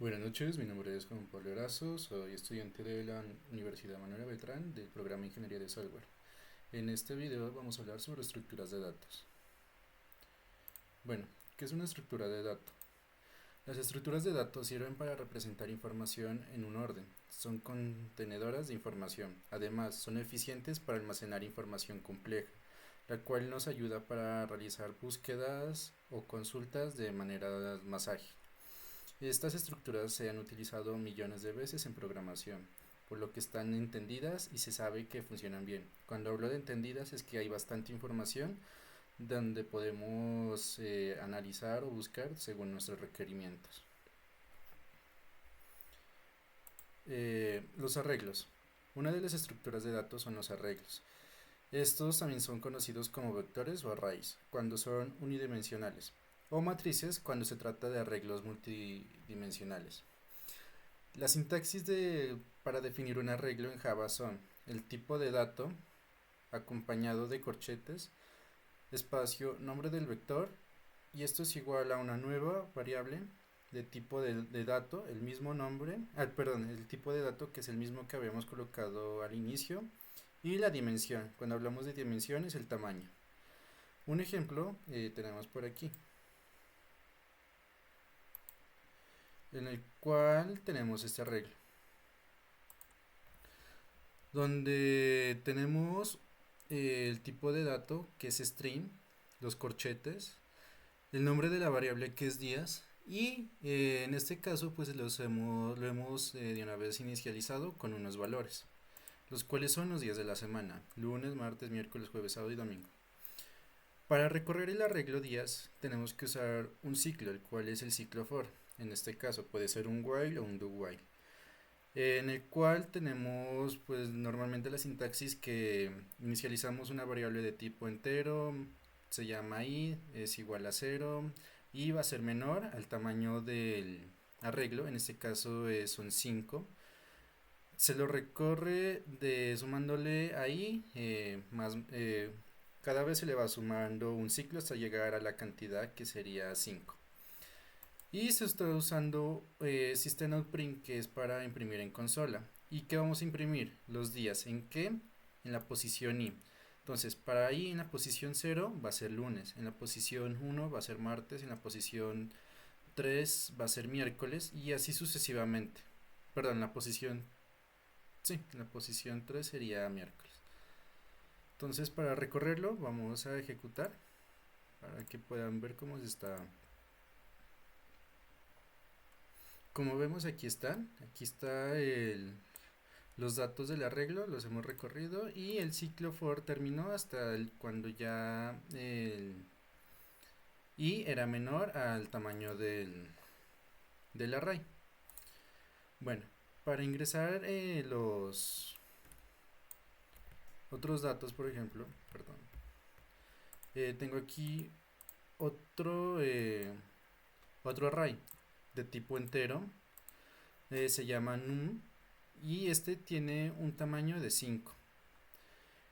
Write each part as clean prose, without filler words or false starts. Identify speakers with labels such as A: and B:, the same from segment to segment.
A: Buenas noches, mi nombre es Juan Pablo Erazo, soy estudiante de la Universidad Manuela Beltrán del programa Ingeniería de Software. En este video vamos a hablar sobre estructuras de datos. Bueno, ¿qué es una estructura de datos? Las estructuras de datos sirven para representar información en un orden. Son contenedoras de información. Además, son eficientes para almacenar información compleja, la cual nos ayuda para realizar búsquedas o consultas de manera más ágil. Estas estructuras se han utilizado millones de veces en programación, por lo que están entendidas y se sabe que funcionan bien. Cuando hablo de entendidas es que hay bastante información donde podemos analizar o buscar según nuestros requerimientos. Los arreglos. Una de las estructuras de datos son los arreglos. Estos también son conocidos como vectores o arrays, cuando son unidimensionales, o matrices cuando se trata de arreglos multidimensionales. La sintaxis para definir un arreglo en Java son el tipo de dato acompañado de corchetes, espacio, nombre del vector, y esto es igual a una nueva variable de tipo de dato, el mismo nombre, perdón, el tipo de dato que es el mismo que habíamos colocado al inicio, y la dimensión. Cuando hablamos de dimensión es el tamaño. Un ejemplo tenemos por aquí, en el cual tenemos este arreglo, donde tenemos el tipo de dato que es string, los corchetes, el nombre de la variable que es días y en este caso pues lo hemos de una vez inicializado con unos valores, los cuales son los días de la semana, lunes, martes, miércoles, jueves, sábado y domingo. Para recorrer el arreglo días tenemos que usar un ciclo, el cual es el ciclo for. En este caso puede ser un while o un do while, en el cual tenemos pues normalmente la sintaxis que inicializamos una variable de tipo entero, se llama i, es igual a 0 y va a ser menor al tamaño del arreglo, en este caso son 5. Se lo recorre sumándole ahí cada vez se le va sumando un ciclo hasta llegar a la cantidad que sería 5. Y se está usando System Out Print, que es para imprimir en consola. ¿Y qué vamos a imprimir? Los días. ¿En qué? En la posición i. Entonces, para ahí en la posición 0 va a ser lunes, en la posición 1 va a ser martes, en la posición 3 va a ser miércoles y así sucesivamente. Perdón, en la posición, sí, en la posición 3 sería miércoles. Entonces, para recorrerlo, vamos a ejecutar para que puedan ver cómo se está. Como vemos aquí está los datos del arreglo, los hemos recorrido y el ciclo for terminó hasta cuando ya el i era menor al tamaño del array. Bueno, para ingresar los otros datos, por ejemplo, perdón, tengo aquí otro, otro array de tipo entero, se llama num y este tiene un tamaño de 5,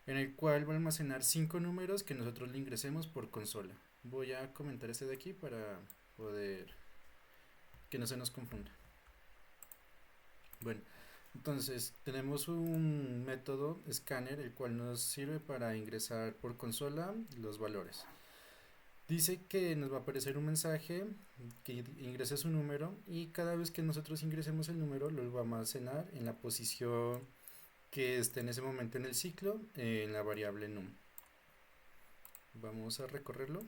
A: en el cual va a almacenar 5 números que nosotros le ingresemos por consola. Voy a comentar este de aquí para poder que no se nos confunda. Bueno, entonces tenemos un método scanner el cual nos sirve para ingresar por consola los valores. Dice que nos va a aparecer un mensaje que ingrese su número y cada vez que nosotros ingresemos el número lo va a almacenar en la posición que esté en ese momento en el ciclo en la variable num. Vamos a recorrerlo.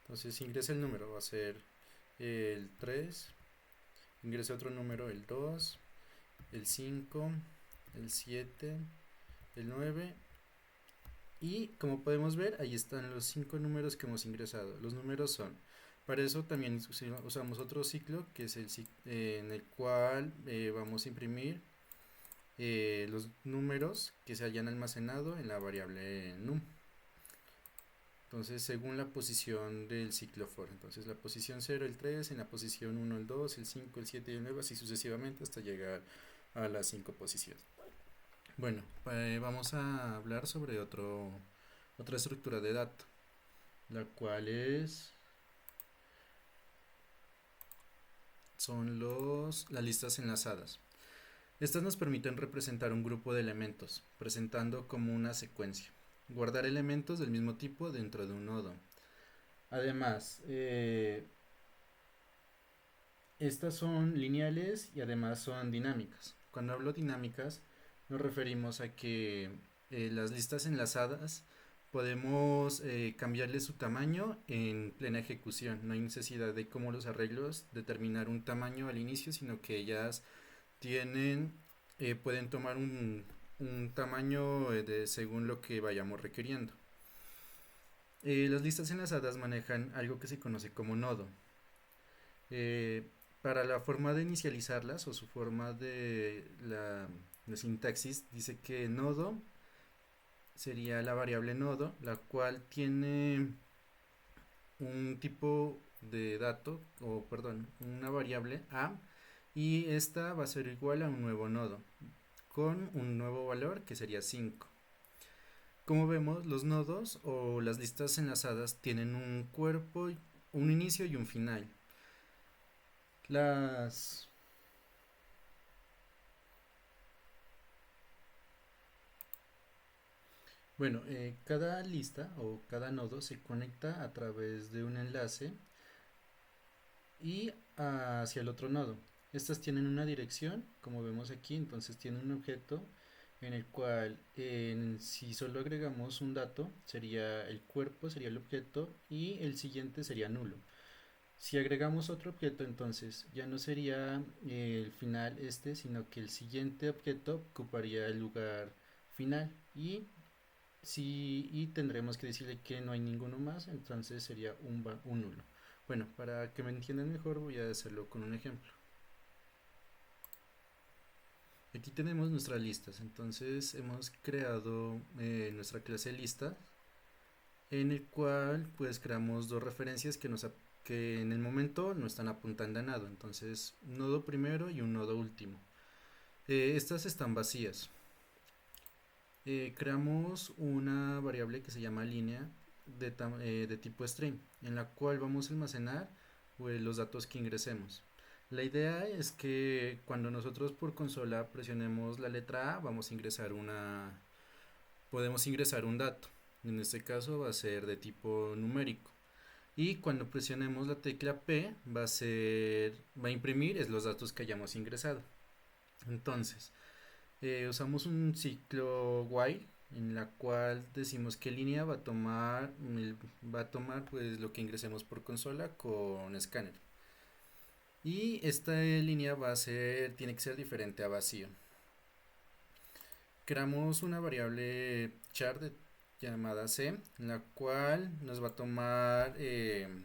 A: Entonces ingresa el número, va a ser el 3, ingresa otro número, el 2, el 5, el 7, el 9 y como podemos ver ahí están los 5 números que hemos ingresado. Los números son, para eso también usamos otro ciclo que es en el cual vamos a imprimir los números que se hayan almacenado en la variable num. Entonces, según la posición del ciclo for. Entonces, la posición 0, el 3, en la posición 1, el 2, el 5, el 7 y el 9, así sucesivamente hasta llegar a las 5 posiciones. Bueno, vamos a hablar sobre otra estructura de datos, la cual es son las listas enlazadas. Estas nos permiten representar un grupo de elementos, presentando como una secuencia. Guardar elementos del mismo tipo dentro de un nodo. Además, estas son lineales y además son dinámicas. Cuando hablo dinámicas, nos referimos a que las listas enlazadas podemos cambiarle su tamaño en plena ejecución. No hay necesidad de como los arreglos determinar un tamaño al inicio, sino que ellas tienen, pueden tomar un tamaño según lo que vayamos requiriendo. Las listas enlazadas manejan algo que se conoce como nodo. Eh, para la forma de inicializarlas o su forma la sintaxis, dice que nodo sería la variable nodo, la cual tiene un tipo de dato, o perdón, una variable a, y esta va a ser igual a un nuevo nodo con un nuevo valor que sería 5. Como vemos, los nodos o las listas enlazadas tienen un cuerpo, un inicio y un final. Las Bueno, cada lista o cada nodo se conecta a través de un enlace y hacia el otro nodo. Estas tienen una dirección, como vemos aquí, entonces tiene un objeto en el cual si solo agregamos un dato, sería el cuerpo, sería el objeto y el siguiente sería nulo. Si agregamos otro objeto, entonces ya no sería el final este, sino que el siguiente objeto ocuparía el lugar final y tendremos que decirle que no hay ninguno más, entonces sería un nulo. Bueno, para que me entiendan mejor voy a hacerlo con un ejemplo. Aquí tenemos nuestras listas, entonces hemos creado nuestra clase lista en el cual pues creamos dos referencias que en el momento no están apuntando a nada, entonces un nodo primero y un nodo último. Estas están vacías. Creamos una variable que se llama línea de tipo string, en la cual vamos a almacenar pues, los datos que ingresemos. La idea es que cuando nosotros por consola presionemos la letra A, podemos ingresar un dato. En este caso va a ser de tipo numérico. Y cuando presionemos la tecla P, va a imprimir los datos que hayamos ingresado. Entonces, usamos un ciclo while en la cual decimos que línea va a tomar pues lo que ingresemos por consola con escáner, y esta línea tiene que ser diferente a vacío. Creamos una variable char llamada c, en la cual nos va a tomar el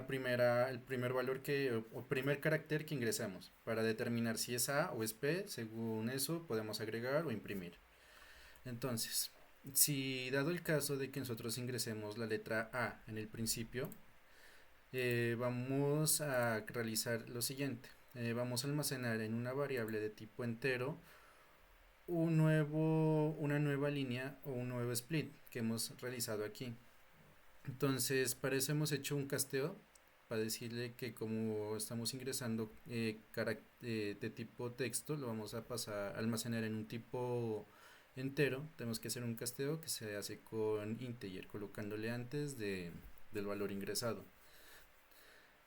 A: primer valor o primer carácter que ingresamos para determinar si es A o es P. Según eso podemos agregar o imprimir. Entonces, si dado el caso de que nosotros ingresemos la letra A en el principio, vamos a realizar lo siguiente. Vamos a almacenar en una variable de tipo entero una nueva línea o un nuevo split que hemos realizado aquí. Entonces, para eso hemos hecho un casteo para decirle que como estamos ingresando de tipo texto, lo vamos a pasar a almacenar en un tipo entero. Tenemos que hacer un casteo que se hace con integer, colocándole antes del valor ingresado.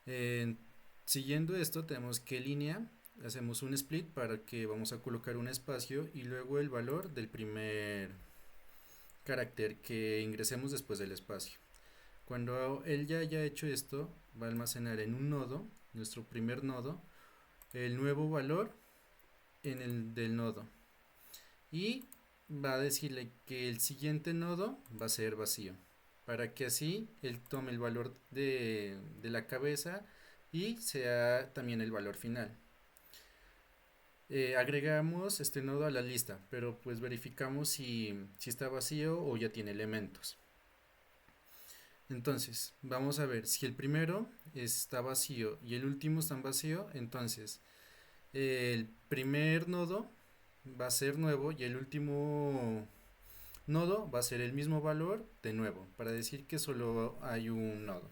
A: Eh, Siguiendo esto, tenemos que línea, hacemos un split para que vamos a colocar un espacio y luego el valor del primer carácter que ingresemos después del espacio. Cuando él ya haya hecho esto, va a almacenar en un nodo, nuestro primer nodo, el nuevo valor en el del nodo, y va a decirle que el siguiente nodo va a ser vacío, para que así él tome el valor de la cabeza y sea también el valor final. Agregamos este nodo a la lista, pero pues verificamos si está vacío o ya tiene elementos. Entonces, vamos a ver si el primero está vacío y el último está en vacío. Entonces, el primer nodo va a ser nuevo y el último nodo va a ser el mismo valor de nuevo, para decir que solo hay un nodo.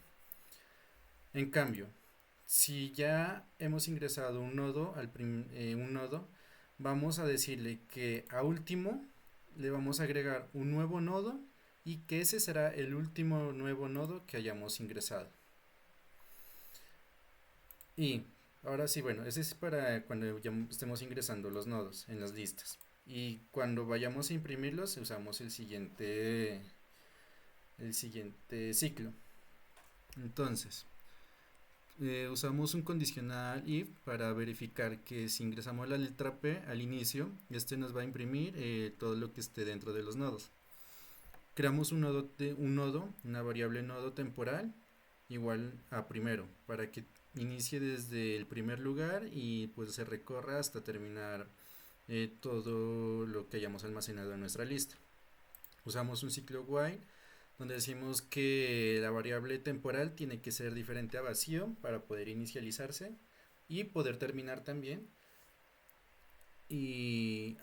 A: En cambio, Si ya hemos ingresado un nodo, vamos a decirle que a último le vamos a agregar un nuevo nodo y que ese será el último nuevo nodo que hayamos ingresado. Y ahora sí, bueno, ese es para cuando ya estemos ingresando los nodos en las listas. Y cuando vayamos a imprimirlos, usamos el siguiente ciclo. Entonces, usamos un condicional if para verificar que si ingresamos la letra P al inicio, este nos va a imprimir todo lo que esté dentro de los nodos. Creamos una variable nodo temporal igual a primero, para que inicie desde el primer lugar y pues se recorra hasta terminar todo lo que hayamos almacenado en nuestra lista. Usamos un ciclo while donde decimos que la variable temporal tiene que ser diferente a vacío para poder inicializarse y poder terminar también. Y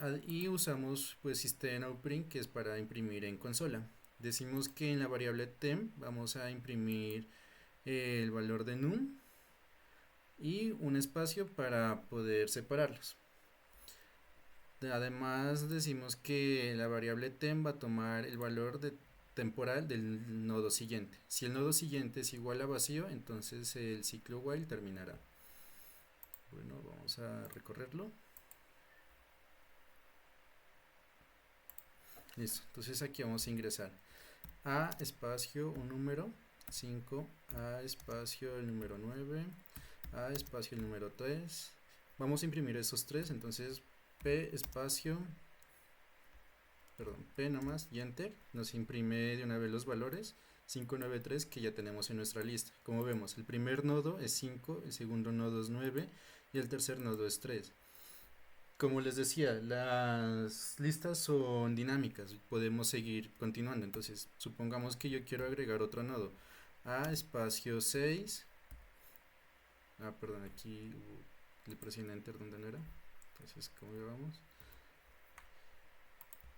A: usamos pues system.out.print, que es para imprimir en consola. Decimos que en la variable temp vamos a imprimir el valor de num y un espacio para poder separarlos. Además decimos que la variable temp va a tomar el valor temporal del nodo siguiente. Si el nodo siguiente es igual a vacío, entonces el ciclo while terminará. Bueno, vamos a recorrerlo. Listo, entonces aquí vamos a ingresar a espacio un número 5, a espacio el número 9, a espacio el número 3. Vamos a imprimir esos tres, entonces P espacio, perdón, P nomás y Enter, nos imprime de una vez los valores 593 que ya tenemos en nuestra lista. Como vemos, el primer nodo es 5, el segundo nodo es 9 y el tercer nodo es 3. Como les decía, las listas son dinámicas, podemos seguir continuando. Entonces, supongamos que yo quiero agregar otro nodo a espacio 6. Perdón, aquí le presioné enter donde no era. Entonces, ¿cómo llevamos?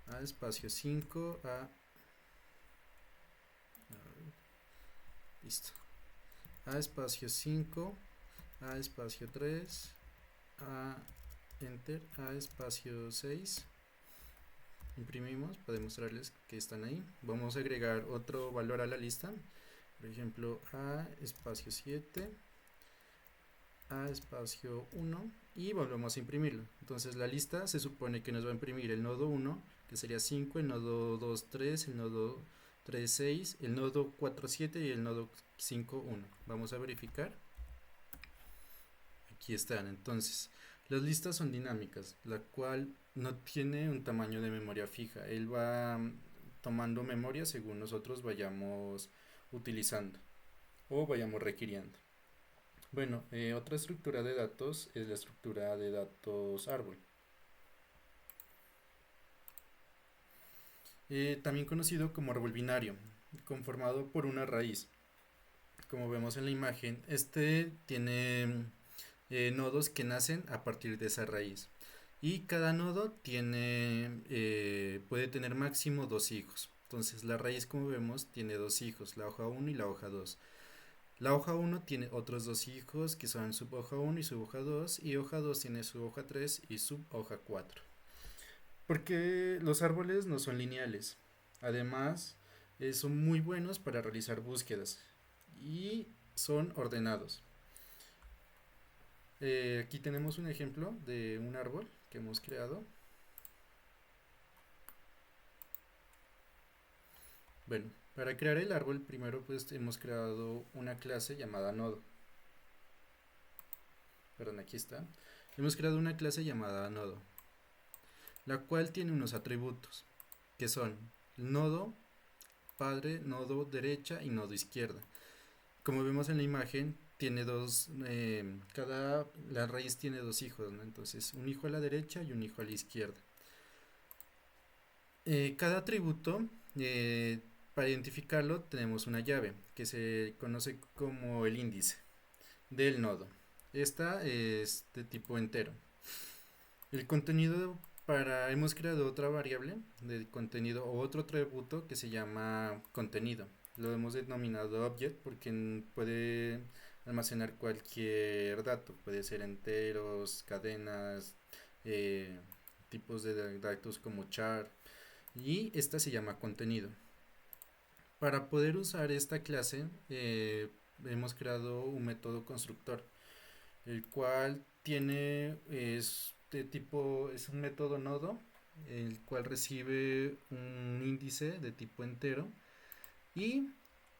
A: A espacio 5, listo. A espacio 5, a espacio 3, a enter, a espacio 6. Imprimimos para demostrarles que están ahí. Vamos a agregar otro valor a la lista, por ejemplo a espacio 7, a espacio 1 y volvemos a imprimirlo. Entonces la lista se supone que nos va a imprimir el nodo 1, que sería 5, el nodo 2 3, el nodo 3 6, el nodo 4 7 y el nodo 5 1. Vamos a verificar. Aquí están. Entonces las listas son dinámicas, la cual no tiene un tamaño de memoria fija. Él va tomando memoria según nosotros vayamos utilizando o vayamos requiriendo. Bueno, otra estructura de datos es la estructura de datos árbol. También conocido como árbol binario, conformado por una raíz. Como vemos en la imagen, este tiene nodos que nacen a partir de esa raíz. Y cada nodo puede tener máximo dos hijos. Entonces la raíz, como vemos, tiene dos hijos, la hoja 1 y la hoja 2. La hoja 1 tiene otros dos hijos que son subhoja 1 y subhoja 2, y hoja 2 tiene subhoja 3 y subhoja 4. Porque los árboles no son lineales. Además, son muy buenos para realizar búsquedas y son ordenados. Aquí tenemos un ejemplo de un árbol que hemos creado. Bueno, para crear el árbol primero pues hemos creado una clase llamada nodo. Perdón, aquí está. Hemos creado una clase llamada nodo, la cual tiene unos atributos que son nodo padre, nodo derecha y nodo izquierda. Como vemos en la imagen, tiene la raíz tiene dos hijos, ¿no? Entonces un hijo a la derecha y un hijo a la izquierda. Cada atributo, para identificarlo, tenemos una llave que se conoce como el índice del nodo. Esta es de tipo entero. El contenido hemos creado otra variable de contenido o otro atributo que se llama contenido. Lo hemos denominado object porque puede almacenar cualquier dato, puede ser enteros, cadenas, eh, tipos de datos como char, y esta se llama contenido. Para poder usar esta clase, hemos creado un método constructor, el cual es un método nodo, el cual recibe un índice de tipo entero y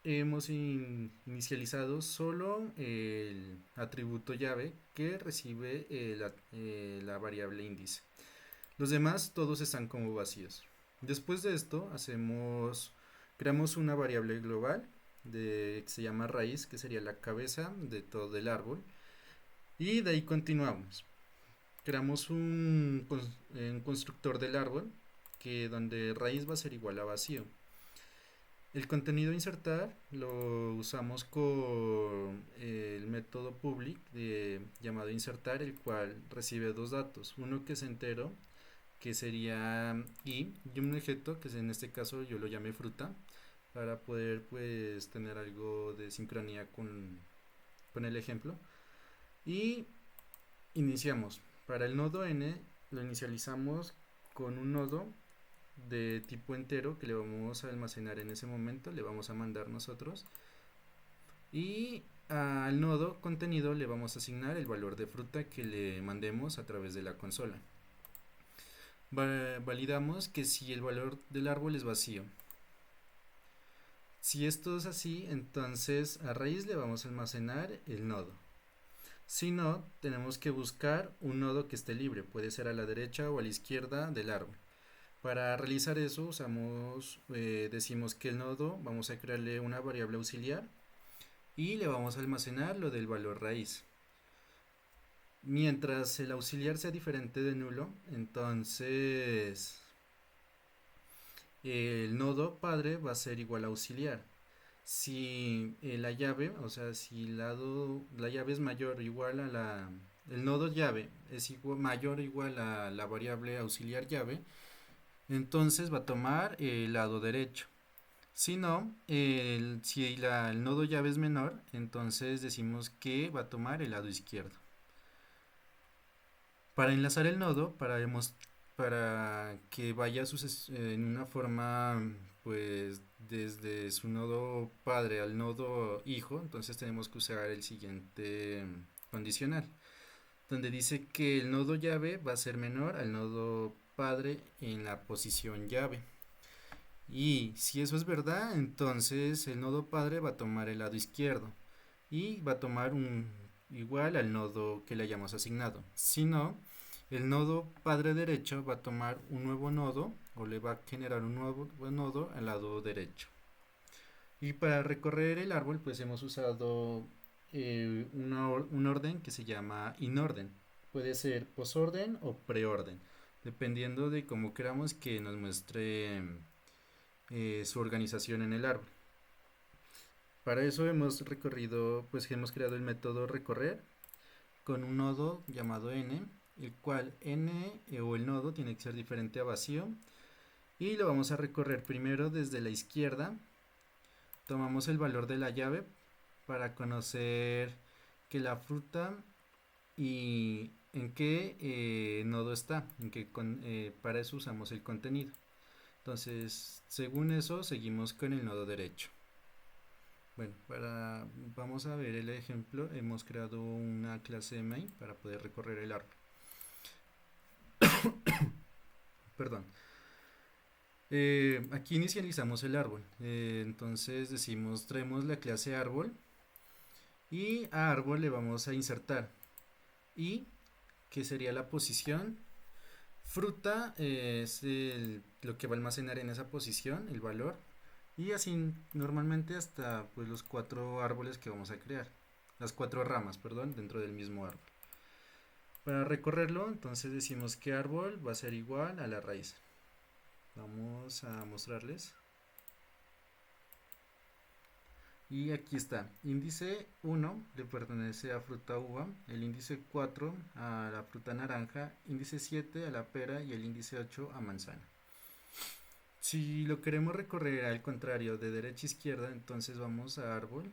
A: hemos inicializado solo el atributo llave que recibe la variable índice. Los demás todos están como vacíos. Después de esto creamos una variable global que se llama raíz, que sería la cabeza de todo el árbol, y de ahí continuamos. Creamos un constructor del árbol que donde raíz va a ser igual a vacío. El contenido a insertar lo usamos con el método public llamado insertar, el cual recibe dos datos, uno que es entero, que sería y un objeto que en este caso yo lo llamé fruta, para poder pues tener algo de sincronía con el ejemplo. Y iniciamos. Para el nodo n lo inicializamos con un nodo de tipo entero que le vamos a almacenar en ese momento, le vamos a mandar nosotros, y al nodo contenido le vamos a asignar el valor de fruta que le mandemos a través de la consola. Validamos que si el valor del árbol es vacío. Si esto es así, entonces a raíz le vamos a almacenar el nodo. Si no, tenemos que buscar un nodo que esté libre, puede ser a la derecha o a la izquierda del árbol. Para realizar eso decimos que el nodo vamos a crearle una variable auxiliar y le vamos a almacenar lo del valor raíz. Mientras el auxiliar sea diferente de nulo, entonces el nodo padre va a ser igual a auxiliar. Si la llave, o sea, si la llave es mayor o igual el nodo llave es mayor o igual a la variable auxiliar llave, entonces va a tomar el lado derecho. Si no, si el nodo llave es menor, entonces decimos que va a tomar el lado izquierdo. Para enlazar el nodo, para que vaya en una forma, pues desde su nodo padre al nodo hijo, entonces tenemos que usar el siguiente condicional, donde dice que el nodo llave va a ser menor al nodo padre en la posición llave. Y si eso es verdad, entonces el nodo padre va a tomar el lado izquierdo y va a tomar un igual al nodo que le hayamos asignado. Si no, el nodo padre derecho va a tomar un nuevo nodo o le va a generar un nuevo nodo al lado derecho. Y para recorrer el árbol pues hemos usado un orden que se llama inorden. Puede ser posorden o preorden, dependiendo de cómo queramos que nos muestre su organización en el árbol. Para eso hemos creado el método recorrer con un nodo llamado n, el cual n o el nodo tiene que ser diferente a vacío, y lo vamos a recorrer primero desde la izquierda. Tomamos el valor de la llave para conocer que la fruta y en qué nodo está, para eso usamos el contenido. Entonces, según eso, seguimos con el nodo derecho. Bueno, vamos a ver el ejemplo. Hemos creado una clase main para poder recorrer el árbol. Perdón. Aquí inicializamos el árbol. Entonces traemos la clase árbol y a árbol le vamos a insertar y que sería la posición. Fruta es lo que va a almacenar en esa posición, el valor. Y así normalmente hasta pues los 4 árboles que vamos a crear. Las 4 ramas, perdón, dentro del mismo árbol. Para recorrerlo, entonces decimos que árbol va a ser igual a la raíz. Vamos a mostrarles. Y aquí está, índice 1 le pertenece a fruta uva, el índice 4 a la fruta naranja, índice 7 a la pera y el índice 8 a manzana. Si lo queremos recorrer al contrario, de derecha a izquierda, entonces vamos a árbol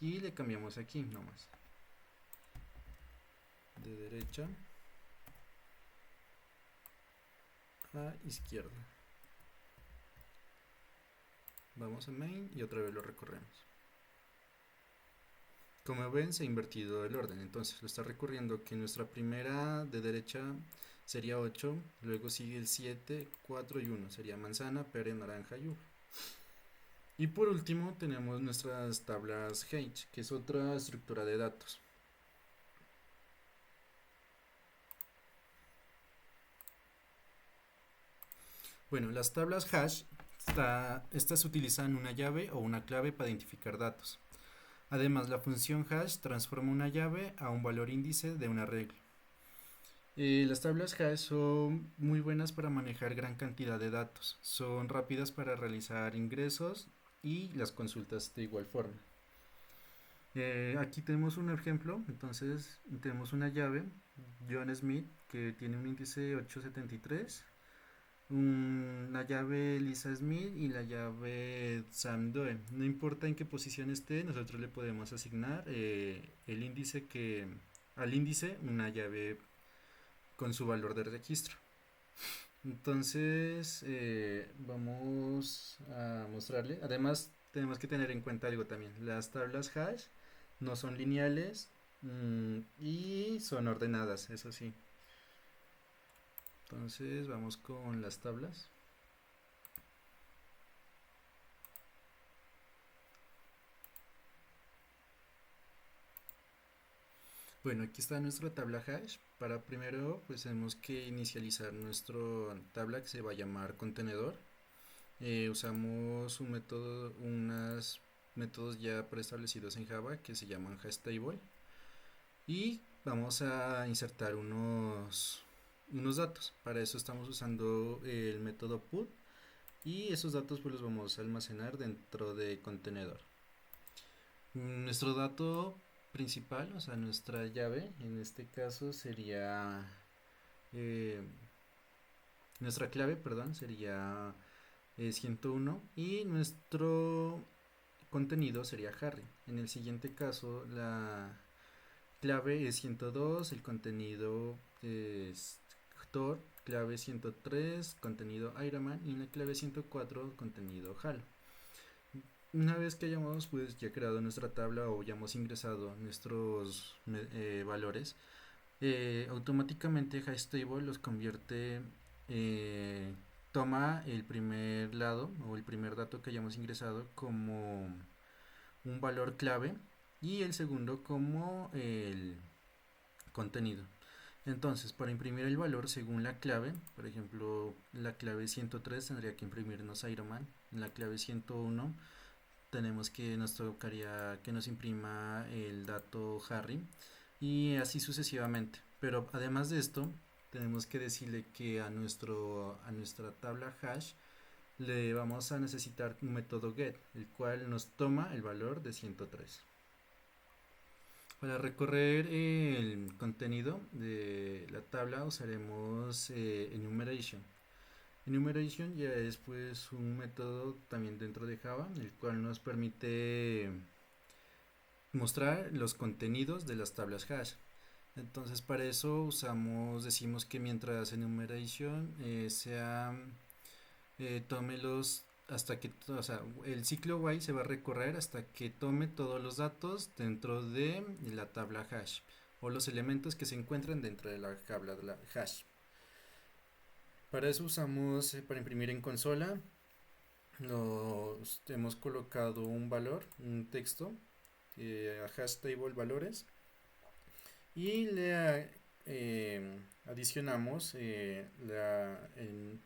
A: y le cambiamos aquí nomás, de derecha a izquierda. Vamos a main y otra vez lo recorremos. Como ven, se ha invertido el orden, entonces lo está recorriendo que nuestra primera de derecha sería 8, luego sigue el 7, 4 y 1, sería manzana, pera, naranja y uva. Y por último tenemos nuestras tablas H, que es otra estructura de datos. Bueno, las tablas hash, estas utilizan una llave o una clave para identificar datos. Además, la función hash transforma una llave a un valor índice de una regla. Las tablas hash son muy buenas para manejar gran cantidad de datos. Son rápidas para realizar ingresos y las consultas de igual forma. Aquí tenemos un ejemplo, entonces tenemos una llave, John Smith, que tiene un índice 873, una llave Lisa Smith y la llave Sam Doe. No importa en qué posición esté, nosotros le podemos asignar al índice una llave con su valor de registro. Entonces, vamos a mostrarle. Además, tenemos que tener en cuenta algo también. Las tablas hash no son lineales y son ordenadas, eso sí. Entonces, vamos con las tablas. Bueno, aquí está nuestra tabla hash. Para primero, pues tenemos que inicializar nuestra tabla que se va a llamar contenedor. Usamos unos métodos ya preestablecidos en Java que se llaman hashtable y vamos a insertar unos datos. Para eso estamos usando el método put y esos datos pues los vamos a almacenar dentro de contenedor. Nuestro dato principal, o sea, nuestra llave, en este caso sería eh, nuestra clave, perdón, sería 101 y nuestro contenido sería Harry. En el siguiente caso, la clave es 102, el contenido es Thor, clave 103, contenido Iron Man y en la clave 104, contenido Halo. Una vez que hayamos pues ya creado nuestra tabla o ya hemos ingresado nuestros valores, automáticamente HashTable los convierte, eh, toma el primer lado o el primer dato que hayamos ingresado como un valor clave y el segundo como el contenido. Entonces, para imprimir el valor según la clave, por ejemplo, la clave 103 tendría que imprimirnos Iron Man, en la clave 101 nos tocaría que nos imprima el dato Harry y así sucesivamente. Pero además de esto, tenemos que decirle que a nuestra tabla hash le vamos a necesitar un método get, el cual nos toma el valor de 103. Para recorrer el contenido de la tabla usaremos enumeration. Enumeration ya es pues un método también dentro de Java, el cual nos permite mostrar los contenidos de las tablas hash. Entonces para eso decimos que mientras enumeration tome hasta que, o sea, el ciclo while se va a recorrer hasta que tome todos los datos dentro de la tabla hash o los elementos que se encuentran dentro de la tabla de la hash. Para eso usamos, para imprimir en consola, hemos colocado un valor, un texto, a hash table valores y le adicionamos el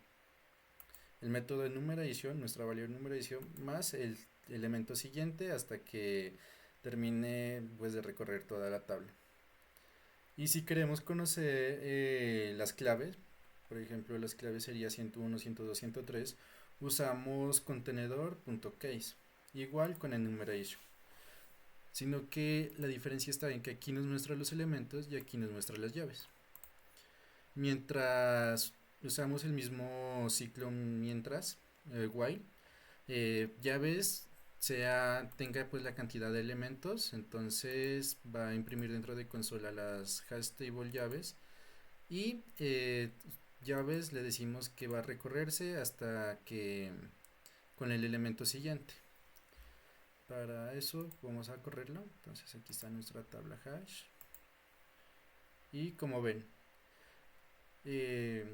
A: método de numeración, nuestra variable numeración, más el elemento siguiente hasta que termine pues, de recorrer toda la tabla. Y si queremos conocer las claves, por ejemplo las claves sería 101, 102, 103, usamos contenedor.case, igual con enumeration. Sino que la diferencia está en que aquí nos muestra los elementos y aquí nos muestra las llaves. Mientras usamos el mismo ciclo while, llaves tenga pues la cantidad de elementos, entonces va a imprimir dentro de consola las hash table llaves y llaves le decimos que va a recorrerse hasta que con el elemento siguiente. Para eso vamos a correrlo, entonces aquí está nuestra tabla hash y como ven eh,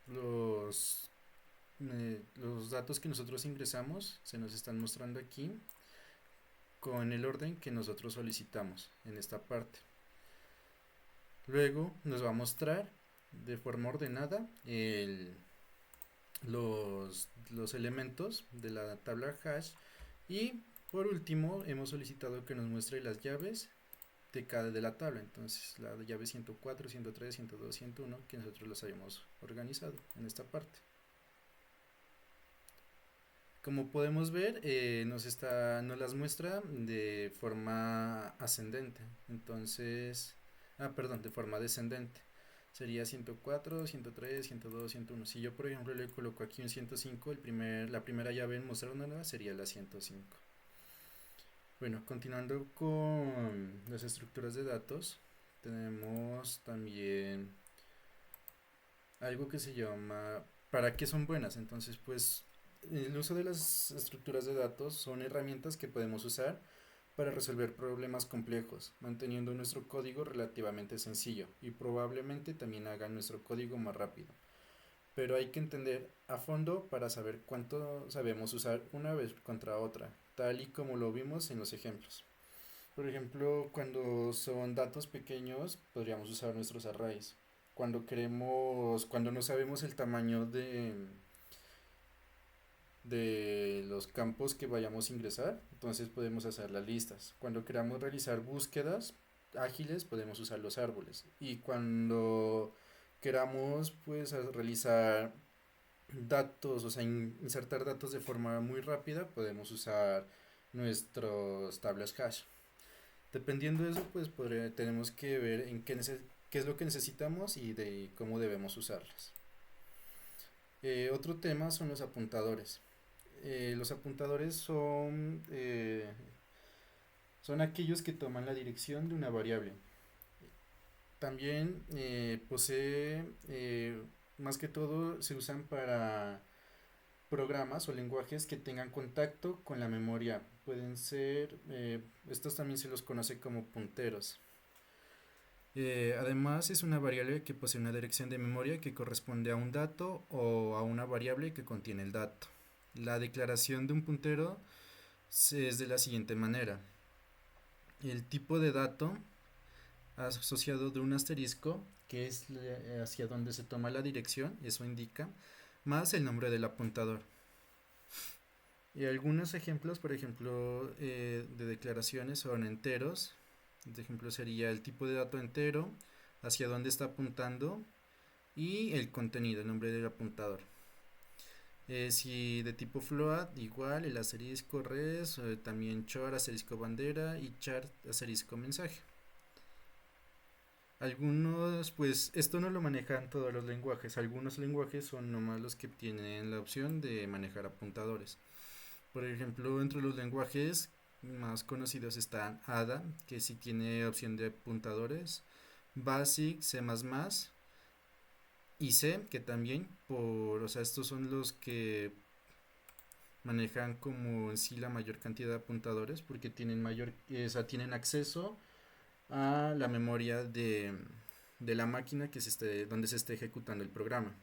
A: los, los datos que nosotros ingresamos se nos están mostrando aquí con el orden que nosotros solicitamos en esta parte. Luego nos va a mostrar de forma ordenada los elementos de la tabla hash y por último hemos solicitado que nos muestre las llaves de cada de la tabla, entonces la llave 104, 103, 102, 101 que nosotros los hayamos organizado en esta parte. Como podemos ver, nos las muestra de forma ascendente, entonces, perdón, de forma descendente. Sería 104, 103, 102, 101. Si yo, por ejemplo, le coloco aquí un 105, la primera llave en mostrar una nueva sería la 105. Bueno, continuando con las estructuras de datos, tenemos también algo que se llama ¿para qué son buenas? Entonces, pues el uso de las estructuras de datos son herramientas que podemos usar para resolver problemas complejos, manteniendo nuestro código relativamente sencillo y probablemente también haga nuestro código más rápido. Pero hay que entender a fondo para saber cuánto sabemos usar una vez contra otra, tal y como lo vimos en los ejemplos. Por ejemplo, cuando son datos pequeños, podríamos usar nuestros arrays. Cuando no sabemos el tamaño de los campos que vayamos a ingresar, entonces podemos hacer las listas. Cuando queramos realizar búsquedas ágiles, podemos usar los árboles. Y cuando queramos pues realizar datos, o sea, insertar datos de forma muy rápida, podemos usar nuestras tablas hash. Dependiendo de eso, pues tenemos que ver qué es lo que necesitamos y de cómo debemos usarlas. Otro tema son los apuntadores. Los apuntadores son aquellos que toman la dirección de una variable. También más que todo, se usan para programas o lenguajes que tengan contacto con la memoria. Pueden ser, estos también se los conoce como punteros. Además, es una variable que posee una dirección de memoria que corresponde a un dato o a una variable que contiene el dato. La declaración de un puntero es de la siguiente manera. El tipo de dato asociado de un asterisco, que es hacia donde se toma la dirección, eso indica, más el nombre del apuntador. Y algunos ejemplos, por ejemplo, de declaraciones son enteros. El ejemplo sería el tipo de dato entero, hacia dónde está apuntando y el contenido, el nombre del apuntador. Si de tipo float, igual el asterisco res, también char asterisco bandera y char asterisco mensaje. Algunos, pues esto no lo manejan todos los lenguajes. Algunos lenguajes son nomás los que tienen la opción de manejar apuntadores. Por ejemplo, entre los lenguajes más conocidos están Ada, que sí tiene opción de apuntadores, Basic, C++, y C, que también, o sea, estos son los que manejan como en sí la mayor cantidad de apuntadores, porque o sea, tienen acceso a la memoria de la máquina donde se esté ejecutando el programa.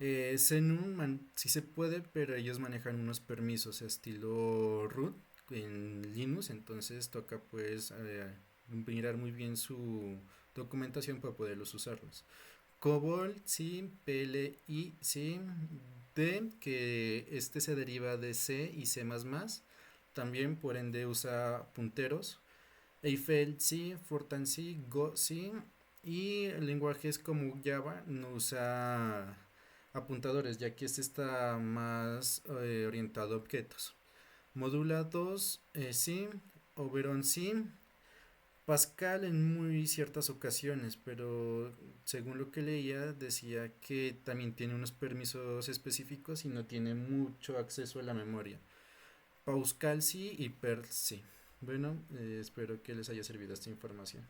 A: Xenum sí se puede, pero ellos manejan unos permisos estilo root en Linux, entonces toca pues mirar muy bien su documentación para poderlos usarlos. COBOL, sí, PLI, sí, D, que este se deriva de C y C++, también por ende usa punteros. Eiffel, sí, Fortran, sí, Go, sí, y lenguajes como Java no usa apuntadores, ya que este está más orientado a objetos. Modula 2, sí, Oberon sí, Pascal en muy ciertas ocasiones, pero según lo que leía decía que también tiene unos permisos específicos y no tiene mucho acceso a la memoria. Pauscalzi y Perl C. Bueno, espero que les haya servido esta información.